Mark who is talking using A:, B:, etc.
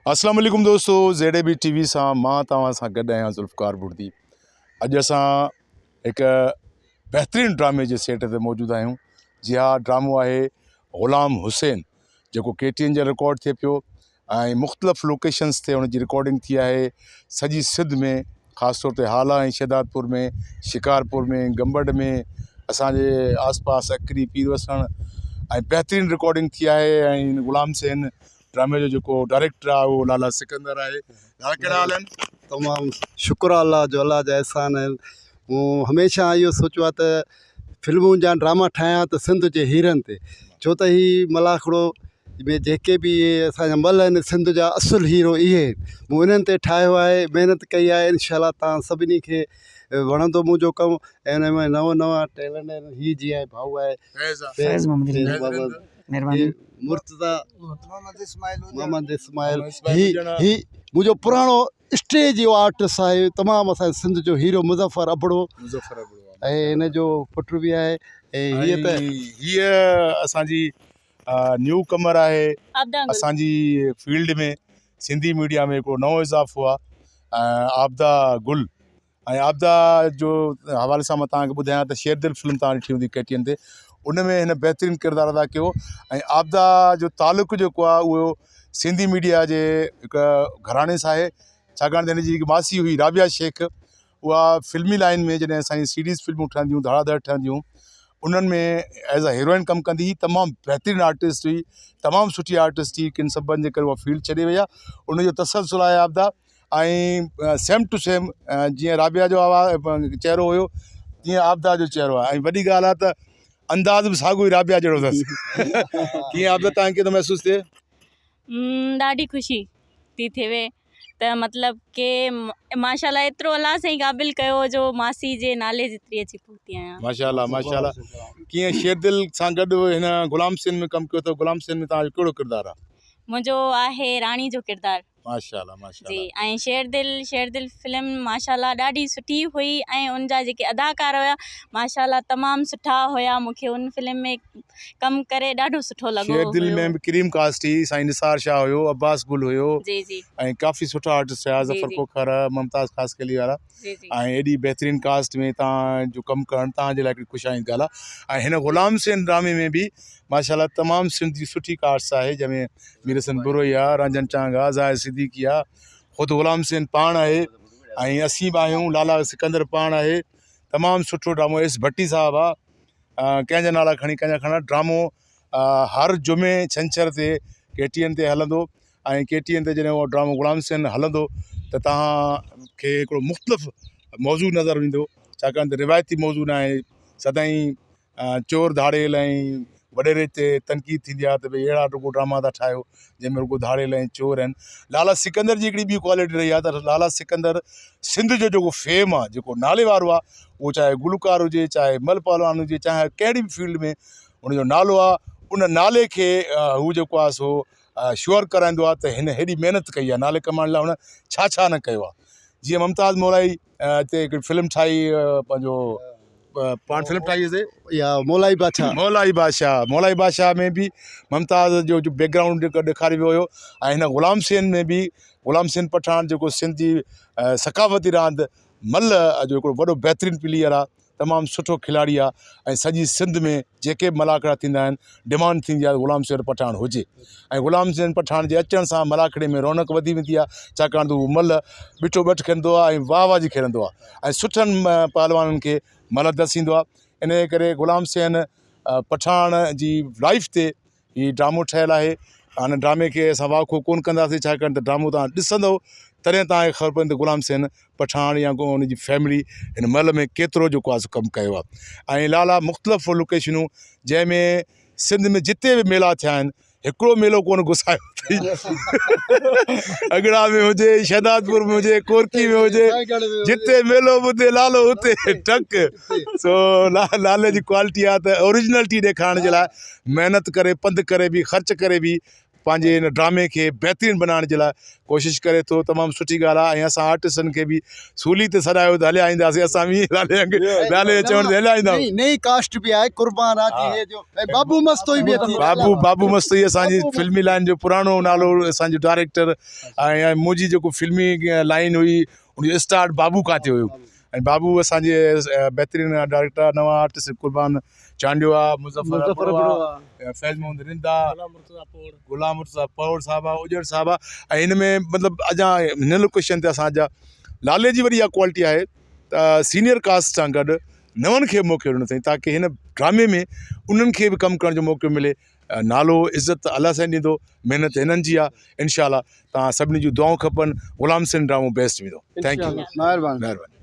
A: अस्सलाम वालेकुम दोस्तों, ZAB TV सां मां तव्हां सां गॾु आहियां ज़ुल्फ़कार बुर्दी। अॼु असां हिकु बहितरीनु ड्रामे जे सेट ते मौजूदु आहियूं। जी हा, ड्रामो आहे ग़ुलाम हुसैन, जेको KTN जे रिकॉर्ड थिए पियो ऐं मुख़्तलिफ़ लोकेशन्स ते हुनजी रिकॉर्डिंग थी आहे। सॼी सिंध में, ख़ासि तौर ते हाला ऐं शहदादपुर में, शिकारपुर में, गंबड़ में, असांजे आसपास अकरी, पीरवसण ऐं बहितरीनु रिकॉर्डिंग थी आहे। ऐं हिन ग़ुलाम हुसैन ड्रामे जो जेको डायरेक्टर आहे उहो लाला सिकंदर आहे। लाला कहिड़ा हाल आहिनि?
B: तमामु शुक्र अल्लाह जो, अल्लाह जा एहसान आहिनि। मूं हमेशह इहो सोचियो आहे त फिल्मूं जा ड्रामा ठाहियां त सिंध जे हीरनि ते, छो त ही मलाखड़ो में जेके बि इहे असांजा मल आहिनि सिंध जा असुलु हीरो इहे आहिनि। मूं इन्हनि ते ठाहियो आहे, महिनत कई आहे। इनशाला तव्हां सभिनी खे वणंदो मुंहिंजो कमु। ऐं हिन में नवां नवां टैलेंट आहिनि। हीअ जीअं भाऊ आहे मुर्तज़ा मोहम्मद इस्माइल, ही मुंहिंजो पुराणो स्टेज जो आर्टिस्ट आहे। तमामु असांजे सिंध जो हीरो मुज़फ़र अबड़ो ऐं हिन जो पुट बि आहे। ऐं
A: हीअ असांजी न्यू कमर आहे असांजी फील्ड में। सिंधी मीडिया में हिकिड़ो नओं इज़ाफ़ो आहे, आबदा गुल। ऐं आबदा जो हवाले सां मां तव्हांखे ॿुधायां त शेरदिल फिल्म तव्हां ॾिठी हूंदी KTN ते, उन में हिन बहितरीनु किरदारु अदा कयो। ऐं आबदा जो तालुक़ु जेको आहे उहो सिंधी मीडिया जे हिकु घराणे सां आहे, छाकाणि त हिनजी हिकु मासी हुई राबिया शेख, उहा फिल्मी लाइन में जॾहिं असांजी सीरीज़ फिल्मूं ठहंदियूं, धड़ाधड़ ठहंदियूं, उन्हनि में एज़ अ हीरोइन कमु कंदी हुई। तमामु बहितरीनु आर्टिस्ट हुई, तमामु सुठी आर्टिस्ट हुई। किन सबबनि जे करे उहा फील्ड छॾे वई आहे। उनजो तसलसल आहे आबदा। ऐं सेम टू सेम जीअं राबिया जो आवाज़ु चहिरो हुयो, तीअं आबदा जो चहिरो आहे। ऐं वॾी ॻाल्हि आहे त अंदाज़ बि साॻियो ई राबिया जहिड़ो अथसि। कीअं आबदा तव्हांखे थो महसूसु थिए?
C: ॾाढी ख़ुशी थी थिए त मतिलबु के माशाल्लाह एतिरो अलाह साईं क़ाबिल कयो जो मासी जे नाले जेतिरी अची पहुती आहियां।
A: माशाल्लाह माशाल्लाह। कीअं शेरदिल सां गॾु हिन ग़ुलाम हुसैन में कमु कयो, त ग़ुलाम हुसैन में तव्हांजो कहिड़ो किरदारु आहे?
C: मुंहिंजो आहे राणी जो किरदारु।
A: माशाल्लाह
C: जी।
A: माशाल्लाह।
C: ऐं शेरदिल फिल्म माशाल्लाह ॾाढी सुठी हुई ऐं उनजा जेके अदाकार हुया माशाल्लाह तमामु सुठा हुया। मूंखे उन फिल्म में कमु करे ॾाढो सुठो लॻो।
A: शेरदिल में बि क्रीम कास्ट हुई, साईं निसार शाह हुयो, अब्बास गुल हुयो।
C: जी जी।
A: ऐं काफ़ी सुठा आर्टिस्ट हुया, ज़फ़र कोखर, मुमताज़ ख़ासकली वारा। ऐं एॾी बहितरीनु कास्ट में तव्हांजो कमु करणु तव्हांजे लाइ हिकिड़ी ख़ुशाइनी ॻाल्हि आहे। ऐं हिन ग़ुलाम हुसैन ड्रामे में बि माशाल्लाह तमामु सिंधी सुठी कास्ट आहे, जंहिंमें मीर हसन बुरोई आहे, रांझन चांग आहे, ज़ाहिर सिद्दीकी आहे, ख़ुदि ग़ुलाम हुसैन पाण आहे, ऐं असीं बि आहियूं, लाला सिकंदर पाण आहे। तमामु सुठो ड्रामो। एस भट्टी साहब आहे, कंहिंजा नाला खणी कंहिंजा खणा। ड्रामो हर जुमे छंछर ते KTN ते हलंदो। ऐं KTN ते जॾहिं उहो ड्रामो ग़ुलाम हुसैन हलंदो त तव्हांखे हिकिड़ो मुख़्तलिफ़ मौज़ू नज़र ईंदो, छाकाणि त रिवायती मौज़ू न आहे। सदाईं चोर धाड़ेल ऐं वॾेरे ते तनक़ीद थींदी आहे त भई अहिड़ा रुगो ड्रामा था ठाहियो जंहिंमें रुगो धाड़ेल ऐं चोर आहिनि। लाला सिकंदर जी हिकिड़ी ॿी क्वालिटी रही आहे त लाला सिकंदर सिंध जो जेको फेम आहे, जेको नाले वारो आहे, उहो चाहे गुलकार हुजे, चाहे मल पहलवान हुजे, चाहे कहिड़ी बि फील्ड में उनजो नालो आहे, उन नाले खे हू जेको आहे सो श्योर कराईंदो आहे त हिन हेॾी महिनत कई आहे नाले कमाइण लाइ, हुन छा छा न कयो आहे। जीअं मुमताज़ मौलाई हिते हिकिड़ी फिल्म ठाही, पंहिंजो पाण फिल्म ठाही हुई
B: या मौलाई बादशाह।
A: मौलाई बादशाह में बि मुमताज़ जो बैकग्राउंड जेको ॾेखारियो वियो हुयो। ऐं हिन ग़ुलाम हुसैन में बि ग़ुलाम हुसैन पठान जेको सिंधी सकाफ़ती रांदि मल जो हिकिड़ो वॾो बहितरीनु प्लेयर आहे, तमामु सुठो खिलाड़ी आहे। ऐं सॼी सिंध में जेके मलाखड़ा थींदा आहिनि, डिमांड थींदी आहे ग़ुलाम हुसैन पठान हुजे। ऐं ग़ुलाम हुसैन पठान जे अचण सां मलाखड़े में रौनक वधी वेंदी आहे, छाकाणि त उहो मल ॿिठो ॿठ खेॾंदो आहे ऐं वाह वाह जी खेॾंदो आहे, ऐं सुठनि पहलवाननि खे मल दसींदो आहे। इन करे ग़ुलाम हुसैन पठान जी लाइफ ते हीउ ड्रामो ठहियलु आहे। हाणे ड्रामे खे असां वाखो कोन कंदासीं, छाकाणि त ड्रामो तव्हां ॾिसंदव तॾहिं तव्हांखे ख़बर पवंदी त ग़ुलाम हुसैन पठान या को हुनजी फैमिली हिन मल में केतिरो जेको आहे कमु कयो आहे। ऐं लाला मुख़्तलिफ़ लोकेशनूं जंहिंमें सिंध में जिते बि मेला थिया आहिनि, हिकिड़ो मेलो कोन घुसायो अथई। अगड़ा में हुजे, शहदादपुर में हुजे, कोरकी में हुजे, जिते मेलो ॿुधे लालो हुते टक। सो लाले जी क्वालिटी आहे त ओरिजिनलिटी ॾेखारण जे लाइ महिनत करे, पंधु करे बि, ख़र्च करे बि पंहिंजे हिन ड्रामे खे बहितरीनु बनाइण जे लाइ कोशिशि करे थो। तमामु सुठी ॻाल्हि आहे। ऐं असां आर्टिस्टनि खे बि सूली ते सॾायो त हलिया ईंदासीं। असां बि लाले चवण ते हलिया ईंदा।
B: नई कास्ट बि आहे, कुर्बान राजी हे जो ऐं बाबू मस्तोई बि अथी।
A: बाबू मस्तोई असांजी फिल्मी लाइन जो पुराणो नालो, असांजो डायरेक्टर ऐं मुंहिंजी जेको फिल्मी लाइन हुई उनजो स्टार्ट बाबू खां थियो हुयो। ऐं बाबू असांजे बहितरीनु डायरेक्टर, नवां आर्टिस्ट कुर्बान चांडियो आहे, मुज़फ़र फैज़ मोहम्मद रिंदा, गुलाम मुर्तज़ा पौड़ साहब आहे, उजड़ साहब आहे। ऐं हिन में मतिलबु अञा हिन लोकेशन ते असांजा लाले जी वरी इहा क्वालिटी आहे त सीनियर कास्ट सां गॾु नवनि खे मौक़ो ॾिनो अथई ताकी हिन ड्रामे में उन्हनि खे बि कमु करण जो मौक़ो मिले। नालो इज़त अलाह साईं ॾींदो, महिनत हिननि जी आहे। इंशाअल्लाह तव्हां सभिनी जूं दुआऊं खपनि। ग़ुलाम सिंह ड्रामो बेस्ट वेंदो। थैंक यू,
B: महिरबानी।
A: महिरबानी।